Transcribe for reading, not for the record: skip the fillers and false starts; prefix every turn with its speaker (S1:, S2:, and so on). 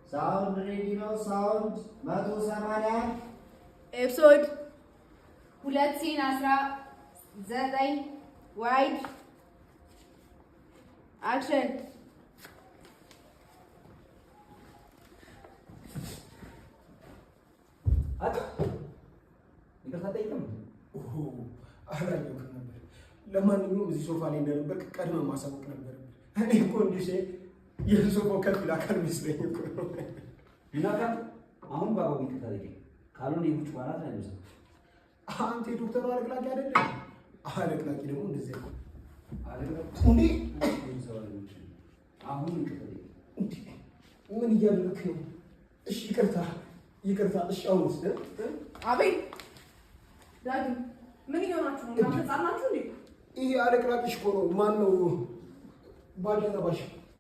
S1: Sound ready now, sound. 180
S2: episode 219 wide action.
S3: ለማንኛውም እዚህ ሶፋ ላይ እንደነበር ቀድመህ ማሳወቅ ነበር። እኔ እኮ እንዲህ የሶፋው ከፊል አካል መስለኝ እኮ ነው።
S4: ይናካል አሁን ባባው ይከታተል ካልሆነ ይውጭ ዋናት ነው የሚሰው።
S3: አንተ ዶክተር አለቅላቂ አይደለም? አለቅላቂ ደግሞ እንደዚህ ነው።
S4: አለቅላቂ
S3: እንዴ
S4: አሁን ይከታተል
S3: እንዴ ምን እያደረክ ነው? እሺ ይቅርታ። እሺ አውስ
S2: አቤት ዳግም ምን ይሆናችሁ ነው? እናንተ ጻናችሁ እንዴ?
S3: ይሄ አለቅላቂሽ እኮ ነው። ማን ነው ባልደረባሽ?